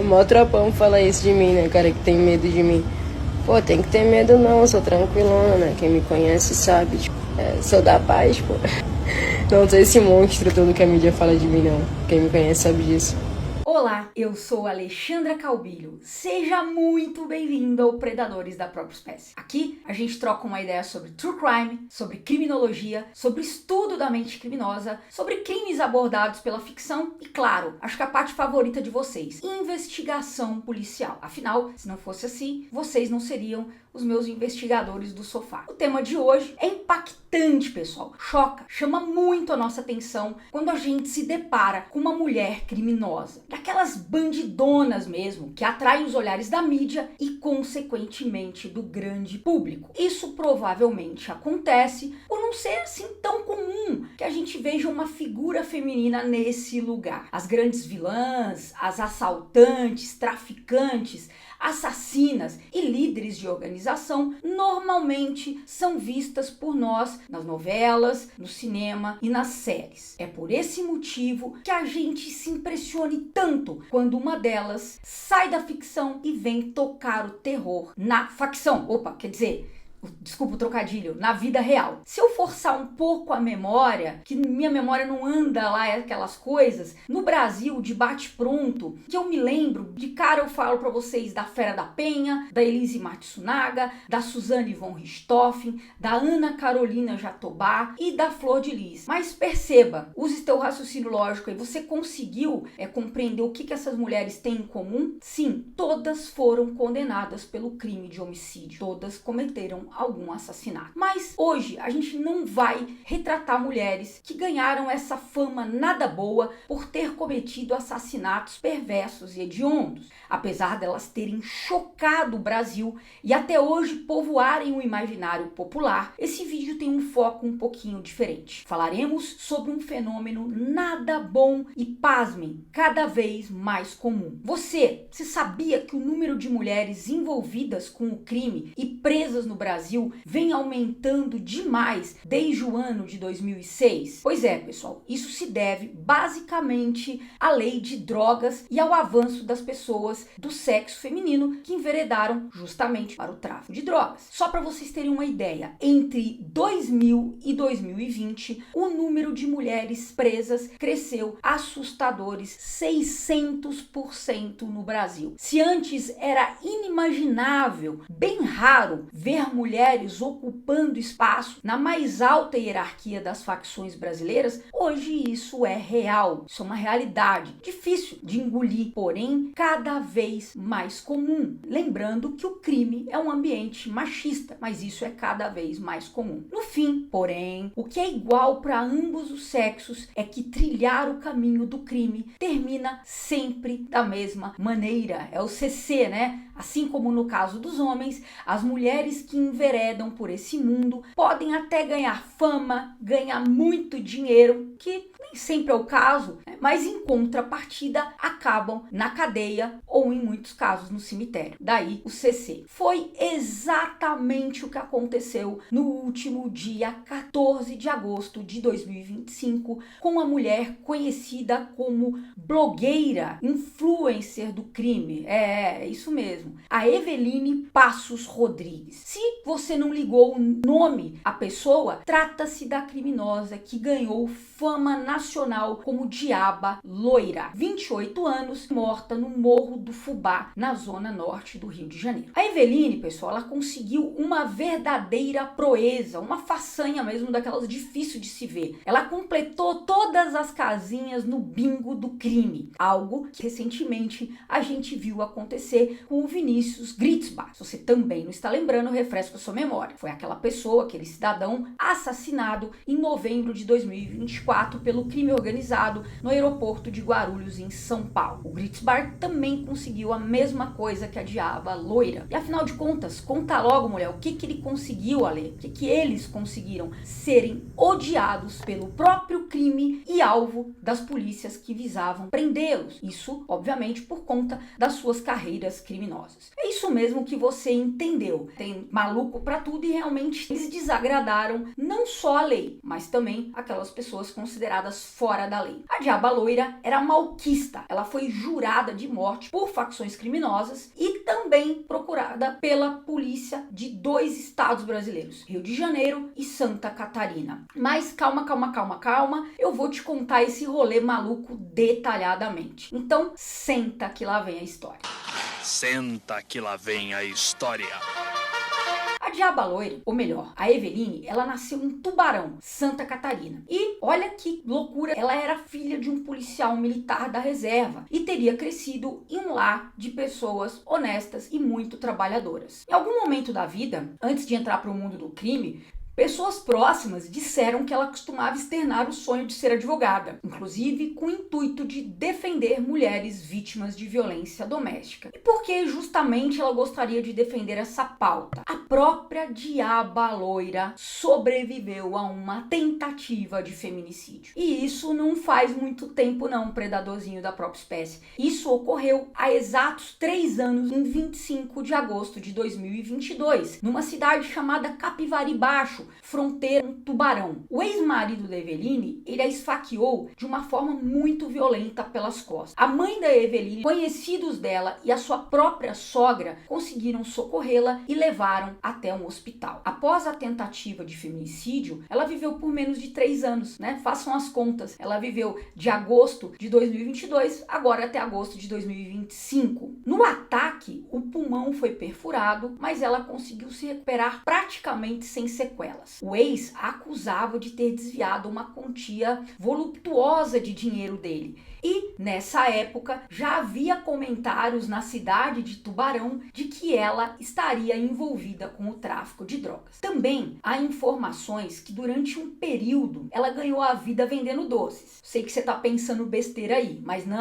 Mó tropão fala isso de mim, né, cara, que tem medo de mim. Pô, tem que ter medo não, eu sou tranquilona, né? Quem me conhece sabe, tipo, sou da paz, pô. Não sou esse monstro todo que a mídia fala de mim, não. Quem me conhece sabe disso. Olá, eu sou Alexandra Calbilho. Seja muito bem-vindo ao Predadores da Própria Espécie. Aqui a gente troca uma ideia sobre true crime, sobre criminologia, sobre estudo da mente criminosa, sobre crimes abordados pela ficção e, claro, acho que a parte favorita de vocês, investigação policial. Afinal, se não fosse assim, vocês não seriam os meus investigadores do sofá. O tema de hoje é impactante, pessoal. Choca, chama muito a nossa atenção quando a gente se depara com uma mulher criminosa. Daquelas bandidonas mesmo, que atraem os olhares da mídia e, consequentemente, do grande público. Isso provavelmente acontece por não ser assim tão comum que a gente veja uma figura feminina nesse lugar. As grandes vilãs, as assaltantes, traficantes, assassinas e líderes de organização normalmente são vistas por nós nas novelas, no cinema e nas séries. É por esse motivo que a gente se impressione tanto quando uma delas sai da ficção e vem tocar o terror na facção. Desculpa o trocadilho, na vida real. Se eu forçar um pouco a memória, que minha memória não anda lá aquelas coisas, no Brasil, de bate-pronto, que eu me lembro, de cara eu falo pra vocês da Fera da Penha, da Elise Matsunaga, da Suzane von Richthofen, da Ana Carolina Jatobá e da Flor de Lis. Mas perceba, use teu raciocínio lógico aí, você conseguiu compreender o que essas mulheres têm em comum? Sim, todas foram condenadas pelo crime de homicídio, todas cometeram algum assassinato. Mas hoje a gente não vai retratar mulheres que ganharam essa fama nada boa por ter cometido assassinatos perversos e hediondos. Apesar delas terem chocado o Brasil e até hoje povoarem o imaginário popular, esse vídeo tem um foco um pouquinho diferente. Falaremos sobre um fenômeno nada bom e, pasmem, cada vez mais comum. Você sabia que o número de mulheres envolvidas com o crime e presas no Brasil vem aumentando demais desde o ano de 2006? Pois é, pessoal, isso se deve basicamente à lei de drogas e ao avanço das pessoas do sexo feminino que enveredaram justamente para o tráfico de drogas. Só para vocês terem uma ideia, entre 2000 e 2020, o número de mulheres presas cresceu assustadores 600% no Brasil. Se antes era inimaginável, bem raro, ver mulheres ocupando espaço na mais alta hierarquia das facções brasileiras, hoje isso é real, isso é uma realidade, difícil de engolir, porém cada vez mais comum. Lembrando que o crime é um ambiente machista, mas isso é cada vez mais comum. No fim, porém, o que é igual para ambos os sexos é que trilhar o caminho do crime termina sempre da mesma maneira. É o CC, né? Assim como no caso dos homens, as mulheres que enveredam por esse mundo podem até ganhar fama, ganhar muito dinheiro, que nem sempre é o caso, né? Mas em contrapartida acabam na cadeia ou em muitos casos no cemitério. Daí o CC. Foi exatamente o que aconteceu no último dia 14 de agosto de 2025 com uma mulher conhecida como blogueira, influencer do crime. É isso mesmo. A Eveline Passos Rodrigues. Se você não ligou o nome à pessoa, trata-se da criminosa que ganhou fama nacional como Diaba Loira. 28 anos, morta no Morro do Fubá, na zona norte do Rio de Janeiro. A Eveline, pessoal, ela conseguiu uma verdadeira proeza, uma façanha mesmo daquelas difícil de se ver. Ela completou todas as casinhas no bingo do crime, algo que recentemente a gente viu acontecer com o Vinícius Gritzbach. Se você também não está lembrando, refresca a sua memória. Foi aquela pessoa, aquele cidadão assassinado em novembro de 2024 pelo crime organizado no aeroporto de Guarulhos, em São Paulo. O Gritzbach também conseguiu a mesma coisa que a Diaba Loira. E afinal de contas, conta logo, mulher, o que ele conseguiu, Ale? O que eles conseguiram? Serem odiados pelo próprio crime e alvo das polícias que visavam prendê-los. Isso, obviamente, por conta das suas carreiras criminosas. É isso mesmo que você entendeu. Tem maluco pra tudo e realmente eles desagradaram não só a lei, mas também aquelas pessoas consideradas praticadas fora da lei. A Diaba Loira era malquista, ela foi jurada de morte por facções criminosas e também procurada pela polícia de 2 estados brasileiros, Rio de Janeiro e Santa Catarina. Mas calma, eu vou te contar esse rolê maluco detalhadamente. Então senta que lá vem a história. Senta que lá vem a história. A Diaba Loira, ou melhor, a Eveline, ela nasceu em Tubarão, Santa Catarina. E olha que loucura, ela era filha de um policial militar da reserva e teria crescido em um lar de pessoas honestas e muito trabalhadoras. Em algum momento da vida, antes de entrar para o mundo do crime, pessoas próximas disseram que ela costumava externar o sonho de ser advogada, inclusive com o intuito de defender mulheres vítimas de violência doméstica. E por que justamente ela gostaria de defender essa pauta? A própria Diaba Loira sobreviveu a uma tentativa de feminicídio. E isso não faz muito tempo não, predadorzinho da própria espécie. Isso ocorreu há exatos 3 anos, em 25 de agosto de 2022, numa cidade chamada Capivari Baixo, fronteira com Tubarão. O ex-marido da Eveline, ele a esfaqueou de uma forma muito violenta pelas costas. A mãe da Eveline, conhecidos dela e a sua própria sogra conseguiram socorrê-la e levaram até um hospital. Após a tentativa de feminicídio, ela viveu por menos de 3 anos, né? Façam as contas. Ela viveu de agosto de 2022 agora até agosto de 2025. No ataque, o pulmão foi perfurado, mas ela conseguiu se recuperar praticamente sem sequelas. O ex a acusava de ter desviado uma quantia voluptuosa de dinheiro dele. E nessa época já havia comentários na cidade de Tubarão de que ela estaria envolvida com o tráfico de drogas. Também há informações que durante um período ela ganhou a vida vendendo doces. Sei que você tá pensando besteira aí, mas não.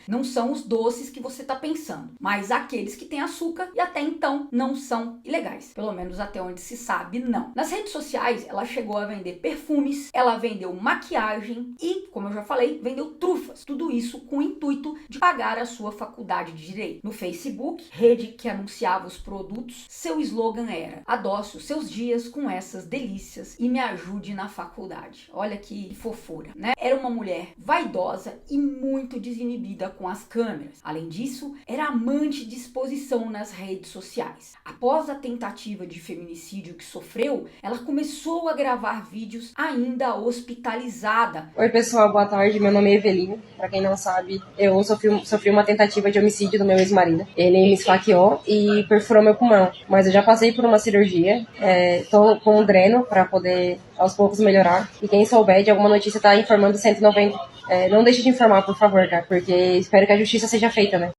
Não são os doces que você tá pensando, mas aqueles que têm açúcar e até então não são ilegais. Pelo menos até onde se sabe, não. Nas redes sociais ela chegou a vender perfumes, ela vendeu maquiagem e, como eu já falei, vendeu trufas. Tudo isso com o intuito de pagar a sua faculdade de Direito. No Facebook, rede que anunciava os produtos, seu slogan era: adoce os seus dias com essas delícias e me ajude na faculdade. Olha que fofura, né? Era uma mulher vaidosa e muito desinibida com as câmeras. Além disso, era amante de exposição nas redes sociais. Após a tentativa de feminicídio que sofreu, ela começou a gravar vídeos ainda hospitalizada. Oi pessoal, boa tarde, meu nome é Eveline. Pra quem não sabe, eu sofri uma tentativa de homicídio do meu ex-marido. Ele me esfaqueou e perfurou meu pulmão. Mas eu já passei por uma cirurgia, tô com um dreno pra poder aos poucos melhorar. E quem souber de alguma notícia tá informando 190. Não deixe de informar, por favor, tá? Porque espero que a justiça seja feita, né?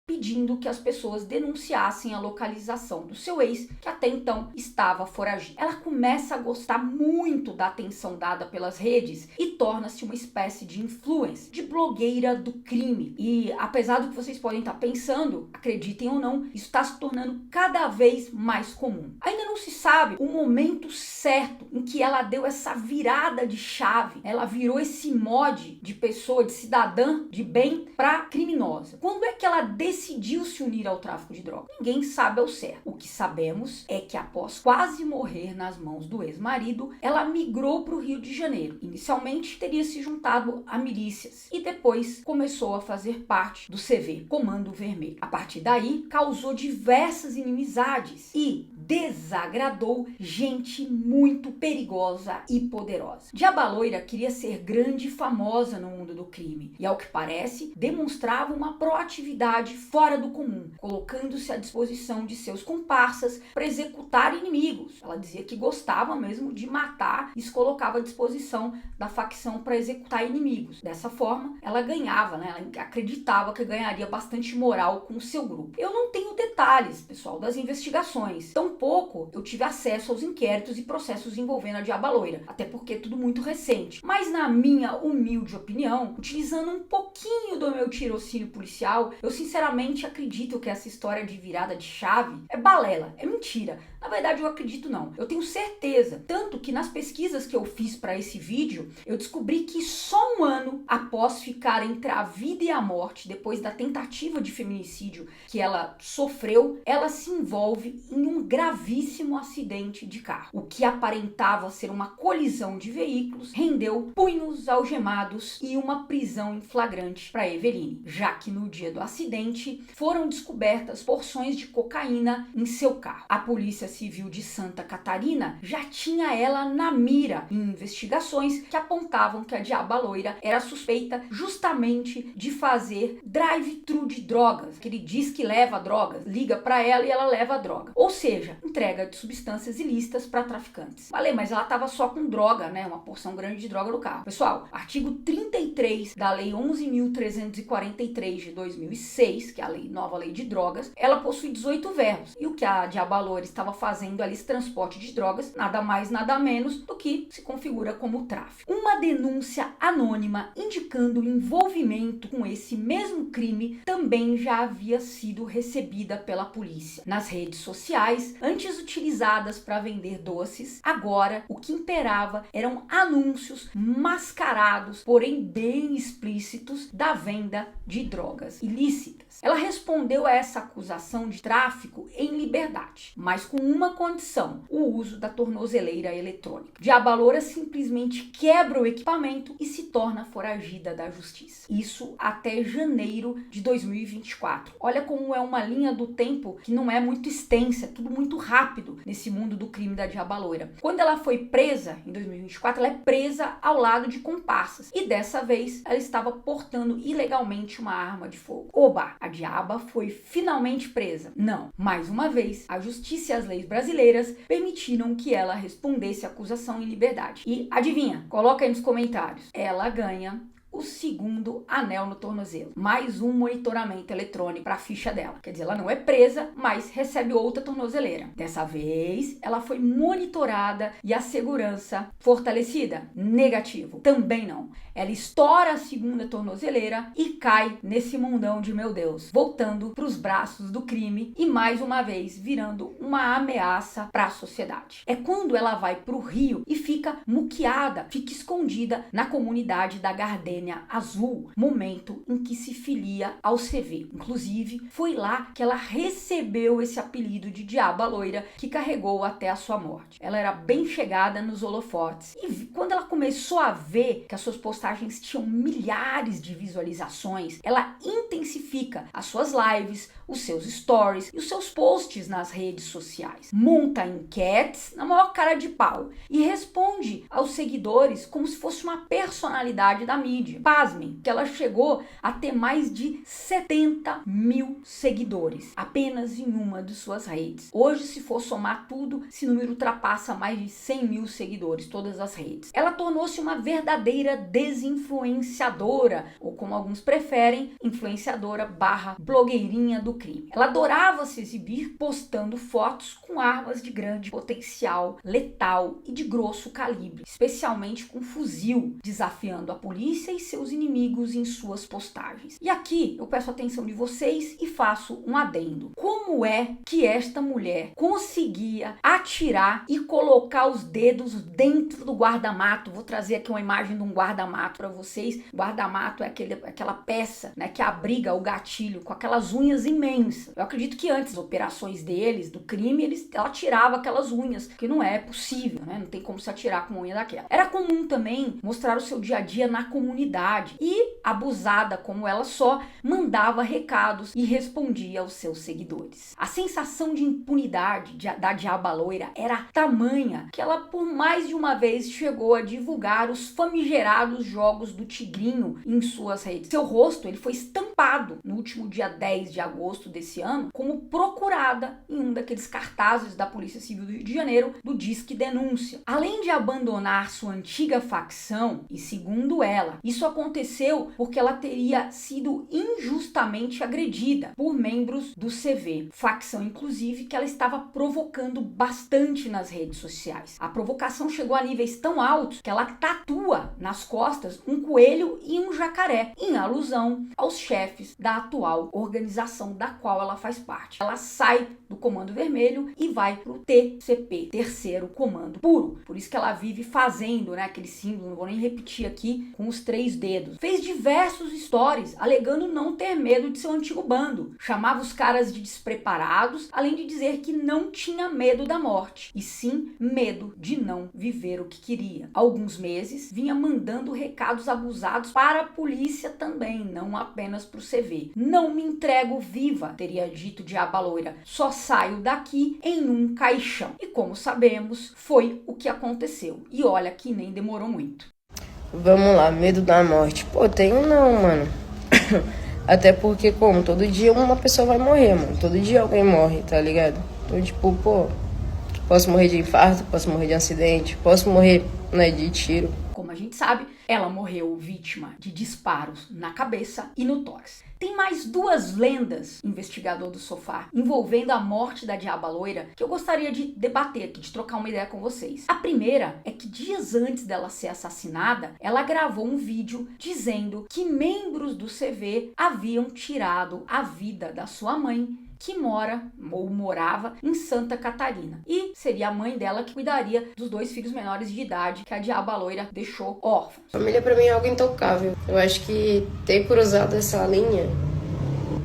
Pedindo que as pessoas denunciassem a localização do seu ex, que até então estava foragido. Ela começa a gostar muito da atenção dada pelas redes e torna-se uma espécie de influencer, de blogueira do crime. E apesar do que vocês podem estar pensando, acreditem ou não, isso está se tornando cada vez mais comum. Ainda não se sabe o momento certo em que ela deu essa virada de chave. Ela virou esse mod de pessoa, de cidadã de bem para criminosa. Quando é que ela decidiu se unir ao tráfico de drogas? Ninguém sabe ao certo. O que sabemos é que após quase morrer nas mãos do ex-marido, ela migrou para o Rio de Janeiro. Inicialmente teria se juntado a milícias e depois começou a fazer parte do CV, Comando Vermelho. A partir daí, causou diversas inimizades e desagradou gente muito perigosa e poderosa. Diaba Loira queria ser grande e famosa no mundo do crime e, ao que parece, demonstrava uma proatividade fora do comum, colocando-se à disposição de seus comparsas para executar inimigos. Ela dizia que gostava mesmo de matar e se colocava à disposição da facção para executar inimigos. Dessa forma, ela ganhava, né? Ela acreditava que ganharia bastante moral com o seu grupo. Eu não tenho detalhes, pessoal, das investigações. Tampouco eu tive acesso aos inquéritos e processos envolvendo a Diaba Loira, até porque é tudo muito recente. Mas na minha humilde opinião, utilizando um pouquinho do meu tirocínio policial, eu sinceramente acredito que essa história de virada de chave é balela, é mentira. Na Na verdade, eu acredito não. Eu tenho certeza. Tanto que nas pesquisas que eu fiz para esse vídeo, eu descobri que só um ano após ficar entre a vida e a morte, depois da tentativa de feminicídio que ela sofreu, ela se envolve em um gravíssimo acidente de carro. O que aparentava ser uma colisão de veículos rendeu punhos algemados e uma prisão em flagrante para Eveline, já que no dia do acidente foram descobertas porções de cocaína em seu carro. A Polícia Civil de Santa Catarina já tinha ela na mira em investigações que apontavam que a Diaba Loira era suspeita justamente de fazer drive-thru de drogas, que ele diz que leva drogas, liga para ela e ela leva droga. Ou seja, entrega de substâncias ilícitas para traficantes. Falei, mas ela tava só com droga, né? Uma porção grande de droga no carro. Pessoal, artigo 33 da Lei 11.343 de 2006, que é a nova lei de drogas, ela possui 18 verbos. E o que a Diaba Loira estava fazendo ali, esse transporte de drogas, nada mais, nada menos do que se configura como tráfico. Uma denúncia anônima indicando o envolvimento com esse mesmo crime também já havia sido recebida pela polícia. Nas redes sociais, antes utilizadas para vender doces, agora o que imperava eram anúncios mascarados, porém bem explícitos, da venda de drogas ilícitas. Ela respondeu a essa acusação de tráfico em liberdade, mas com uma condição: o uso da tornozeleira eletrônica. Diaba Loira simplesmente quebra o equipamento e se torna foragida da justiça. Isso até janeiro de 2024. Olha como é uma linha do tempo que não é muito extensa, é tudo muito rápido nesse mundo do crime da Diaba Loira. Quando ela foi presa em 2024, ela é presa ao lado de comparsas e dessa vez ela estava portando ilegalmente uma arma de fogo. Oba! A Diaba foi finalmente presa. Não, mais uma vez, a justiça e as leis brasileiras permitiram que ela respondesse a acusação em liberdade. E adivinha? Coloca aí nos comentários. Ela ganha o segundo anel no tornozelo. Mais um monitoramento eletrônico para a ficha dela. Quer dizer, ela não é presa, mas recebe outra tornozeleira. Dessa vez, ela foi monitorada e a segurança fortalecida? Negativo. Também não. Ela estoura a segunda tornozeleira e cai nesse mundão de meu Deus, voltando para os braços do crime e mais uma vez virando uma ameaça para a sociedade. É quando ela vai para o Rio e fica muqueada, fica escondida na comunidade da Gardênia Azul, momento em que se filia ao CV. Inclusive, foi lá que ela recebeu esse apelido de Diaba Loira, que carregou até a sua morte. Ela era bem chegada nos holofotes e quando ela começou a ver que as suas postagens tinham milhares de visualizações, ela intensifica as suas lives, os seus stories e os seus posts nas redes sociais. Monta enquetes na maior cara de pau e responde aos seguidores como se fosse uma personalidade da mídia. Pasmem, que ela chegou a ter mais de 70 mil seguidores, apenas em uma de suas redes. Hoje, se for somar tudo, esse número ultrapassa mais de 100 mil seguidores, todas as redes. Ela tornou-se uma verdadeira desinfluenciadora, ou como alguns preferem, influenciadora / blogueirinha do crime. Ela adorava se exibir postando fotos com armas de grande potencial letal e de grosso calibre, especialmente com fuzil, desafiando a polícia e seus inimigos em suas postagens. E aqui eu peço a atenção de vocês e faço um adendo. Como é que esta mulher conseguia atirar e colocar os dedos dentro do guarda-mato? Vou trazer aqui uma imagem de um guarda-mato para vocês. Guarda-mato é aquela peça, né, que abriga o gatilho com aquelas unhas imensas. Eu acredito que antes das operações deles, do crime, ela tirava aquelas unhas, que não é possível, né? Não tem como se atirar com uma unha daquela. Era comum também mostrar o seu dia a dia na comunidade e, abusada como ela só, mandava recados e respondia aos seus seguidores. A sensação de impunidade da Diaba Loira era tamanha que ela por mais de uma vez chegou a divulgar os famigerados jogos do Tigrinho em suas redes. Seu rosto ele foi estampado no último dia 10 de agosto desse ano como procurada em um daqueles cartazes da Polícia Civil do Rio de Janeiro do Disque Denúncia. Além de abandonar sua antiga facção e, segundo ela, Isso aconteceu porque ela teria sido injustamente agredida por membros do CV, facção inclusive que ela estava provocando bastante nas redes sociais. A provocação chegou a níveis tão altos que ela tatua nas costas um coelho e um jacaré, em alusão aos chefes da atual organização da qual ela faz parte. Ela sai do Comando Vermelho e vai pro TCP, Terceiro Comando Puro. Por isso que ela vive fazendo, né, aquele símbolo, não vou nem repetir aqui, com os 3 dedos. Fez diversos stories alegando não ter medo de seu antigo bando. Chamava os caras de despreparados, além de dizer que não tinha medo da morte, e sim medo de não viver o que queria. Há alguns meses, vinha mandando recados abusados para a polícia também, não apenas pro CV. Não me entrego viva, teria dito Diaba Loira. Só saio daqui em um caixão. E como sabemos, foi o que aconteceu. E olha que nem demorou muito. Vamos lá, medo da morte. Pô, tenho não, mano. Até porque, como, todo dia uma pessoa vai morrer, mano. Todo dia alguém morre, tá ligado? Então, tipo, pô, posso morrer de infarto, posso morrer de acidente, posso morrer, né, de tiro. Como a gente sabe, ela morreu vítima de disparos na cabeça e no tórax. Tem mais 2 lendas, investigador do sofá, envolvendo a morte da Diaba Loira, que eu gostaria de debater aqui, de trocar uma ideia com vocês. A primeira é que dias antes dela ser assassinada, ela gravou um vídeo dizendo que membros do CV haviam tirado a vida da sua mãe, que mora ou morava em Santa Catarina. E seria a mãe dela que cuidaria dos 2 filhos menores de idade que a Diaba Loira deixou órfãos. Família pra mim é algo intocável. Eu acho que ter cruzado essa linha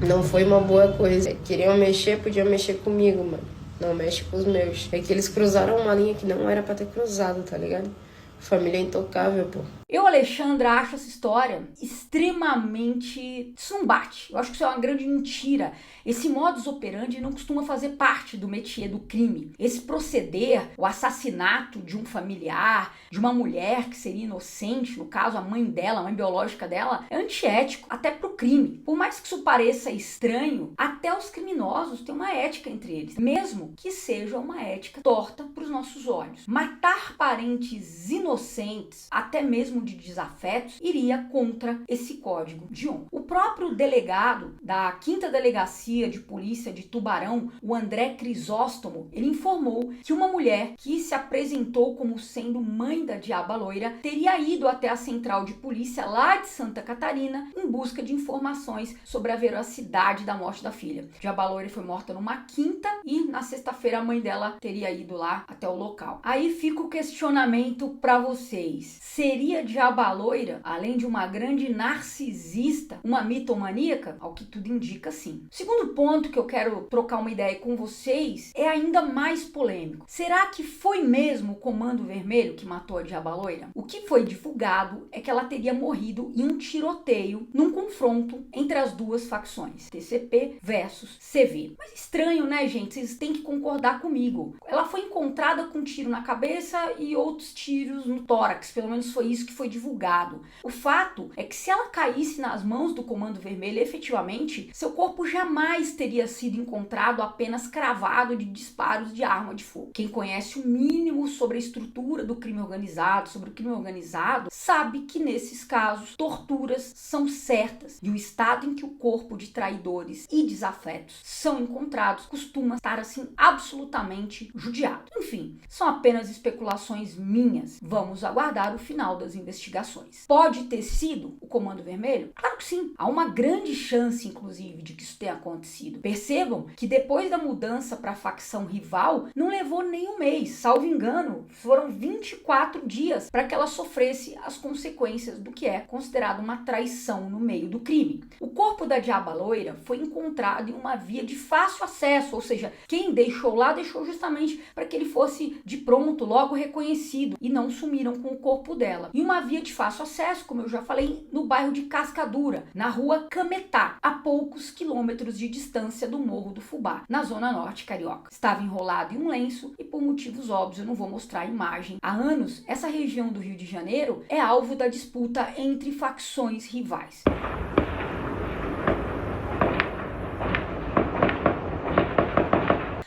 não foi uma boa coisa. Queriam mexer, podiam mexer comigo, mano. Não mexe com os meus. É que eles cruzaram uma linha que não era pra ter cruzado, tá ligado? Família é intocável, pô. Eu, Alexandra, acho essa história extremamente sumbate. Eu acho que isso é uma grande mentira. Esse modus operandi não costuma fazer parte do métier do crime. Esse proceder, o assassinato de um familiar, de uma mulher que seria inocente, no caso a mãe dela, a mãe biológica dela, é antiético, até pro crime. Por mais que isso pareça estranho, até os criminosos têm uma ética entre eles, mesmo que seja uma ética torta pros nossos olhos. Matar parentes inocentes, até mesmo de desafetos, iria contra esse código de honra. O próprio delegado da 5ª Delegacia de Polícia de Tubarão, o André Crisóstomo, ele informou que uma mulher que se apresentou como sendo mãe da Diaba Loira teria ido até a central de polícia lá de Santa Catarina em busca de informações sobre a veracidade da morte da filha. Diaba Loira foi morta numa quinta e na sexta-feira a mãe dela teria ido lá até o local. Aí fica o questionamento para vocês. Seria Diaba Loira, além de uma grande narcisista, uma mitomaníaca? Ao que tudo indica, sim. O segundo ponto que eu quero trocar uma ideia com vocês é ainda mais polêmico. Será que foi mesmo o Comando Vermelho que matou a Diaba Loira? O que foi divulgado é que ela teria morrido em um tiroteio num confronto entre as 2 facções, TCP versus CV. Mas estranho, né, gente? Vocês têm que concordar comigo. Ela foi encontrada com um tiro na cabeça e outros tiros no tórax, pelo menos foi isso que foi divulgado. O fato é que se ela caísse nas mãos do Comando Vermelho, efetivamente, seu corpo jamais teria sido encontrado apenas cravado de disparos de arma de fogo. Quem conhece o mínimo sobre a estrutura do crime organizado, sobre o crime organizado, sabe que nesses casos, torturas são certas e o estado em que o corpo de traidores e desafetos são encontrados costuma estar assim absolutamente judiado. Enfim, são apenas especulações minhas. Vamos aguardar o final das investigações. Pode ter sido o Comando Vermelho? Claro que sim. Há uma grande chance, inclusive, de que isso tenha acontecido. Percebam que depois da mudança para a facção rival, não levou nem um mês. Salvo engano, foram 24 dias para que ela sofresse as consequências do que é considerado uma traição no meio do crime. O corpo da Diaba Loira foi encontrado em uma via de fácil acesso, ou seja, quem deixou lá, deixou justamente para que ele fosse de pronto, logo reconhecido, e não sumiram com o corpo dela. E uma via de fácil acesso, como eu já falei, no bairro de Cascadura, na rua Cametá, a poucos quilômetros de distância do Morro do Fubá, na zona norte carioca. Estava enrolado em um lenço e, por motivos óbvios, eu não vou mostrar a imagem. Há anos, essa região do Rio de Janeiro é alvo da disputa entre facções rivais.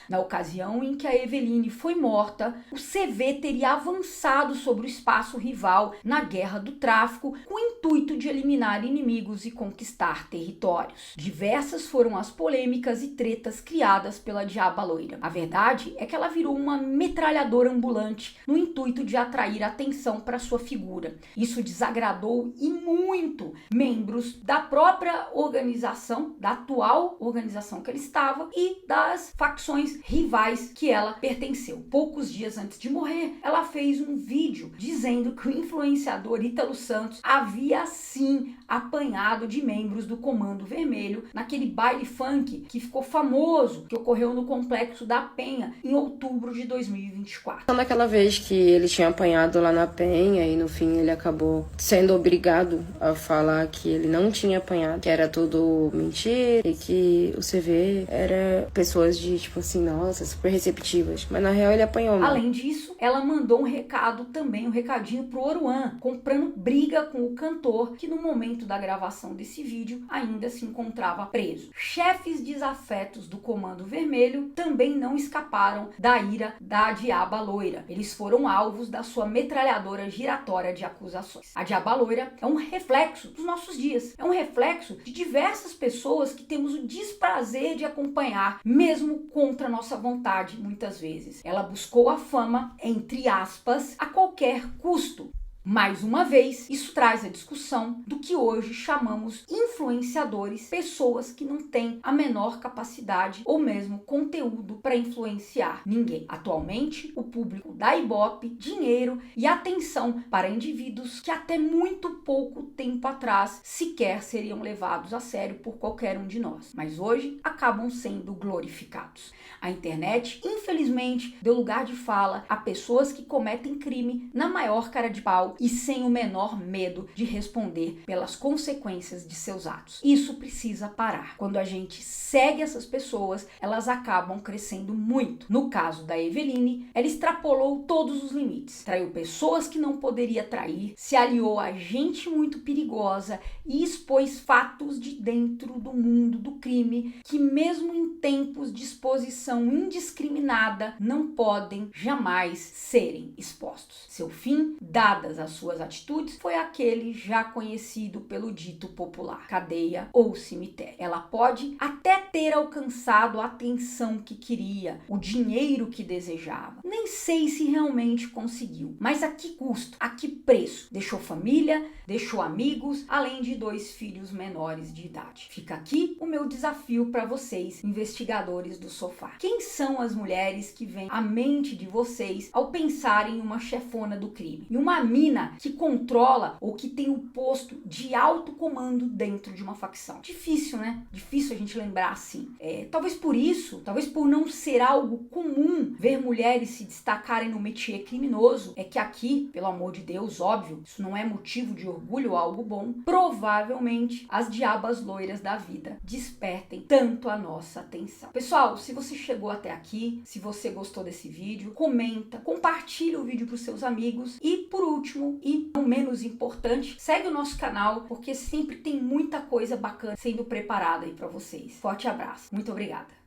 Na ocasião em que a Eveline foi morta, o CV teria avançado sobre o espaço rival na guerra do tráfico com o intuito de eliminar inimigos e conquistar territórios. Diversas foram as polêmicas e tretas criadas pela Diaba Loira. A verdade é que ela virou uma metralhadora ambulante no intuito de atrair atenção para sua figura. Isso desagradou e muito membros da própria organização, da atual organização que ela estava e das facções rivais que ela pertenceu. Poucos dias antes de morrer, ela fez um vídeo dizendo que o influenciador Ítalo Santos havia sim apanhado de membros do Comando Vermelho naquele baile funk que ficou famoso, que ocorreu no Complexo da Penha em outubro de 2024. Naquela vez que ele tinha apanhado lá na Penha e no fim ele acabou sendo obrigado a falar que ele não tinha apanhado, que era tudo mentira e que o CV era pessoas de tipo assim, nossa, super receptivas, mas na real ele apanhou, né? Além disso, ela mandou um recado também, um recadinho pro Oruan, comprando briga com o cantor que no momento da gravação desse vídeo ainda se encontrava preso. Chefes desafetos do Comando Vermelho também não escaparam da ira da Diaba Loira. Eles foram alvos da sua metralhadora giratória de acusações. A Diaba Loira é um reflexo dos nossos dias, é um reflexo de diversas pessoas que temos o desprazer de acompanhar, mesmo contra nossa vontade, muitas vezes. Ela buscou a fama, entre aspas, a qualquer custo. Mais uma vez, isso traz a discussão do que hoje chamamos influenciadores, pessoas que não têm a menor capacidade ou mesmo conteúdo para influenciar ninguém. Atualmente, o público dá ibope, dinheiro e atenção para indivíduos que até muito pouco tempo atrás sequer seriam levados a sério por qualquer um de nós, mas hoje acabam sendo glorificados. A internet, infelizmente, deu lugar de fala a pessoas que cometem crime na maior cara de pau e sem o menor medo de responder pelas consequências de seus atos. Isso precisa parar. Quando a gente segue essas pessoas, elas acabam crescendo muito. No caso da Eveline, ela extrapolou todos os limites, traiu pessoas que não poderia trair, se aliou a gente muito perigosa e expôs fatos de dentro do mundo do crime que, mesmo em tempos de exposição indiscriminada, não podem jamais serem expostos. Seu fim, dadas as suas atitudes, foi aquele já conhecido pelo dito popular: cadeia ou cemitério. Ela pode até ter alcançado a atenção que queria, o dinheiro que desejava. Nem sei se realmente conseguiu, mas a que custo? A que preço? Deixou família, deixou amigos, além de 2 filhos menores de idade. Fica aqui o meu desafio para vocês, investigadores do sofá. Quem são as mulheres que vêm à mente de vocês ao pensar em uma chefona do crime? Em uma mina que controla ou que tem um posto de alto comando dentro de uma facção? Difícil, né? Difícil a gente lembrar assim. Talvez por isso, talvez por não ser algo comum ver mulheres se destacarem no métier criminoso, é que aqui, pelo amor de Deus, óbvio, isso não é motivo de orgulho ou algo bom, provavelmente as diabas loiras da vida despertem tanto a nossa atenção. Pessoal, se você chegou até aqui, se você gostou desse vídeo, comenta, compartilha o vídeo para os seus amigos e, por último, e não menos importante, segue o nosso canal, porque sempre tem muita coisa bacana sendo preparada aí para vocês. Forte abraço, muito obrigada!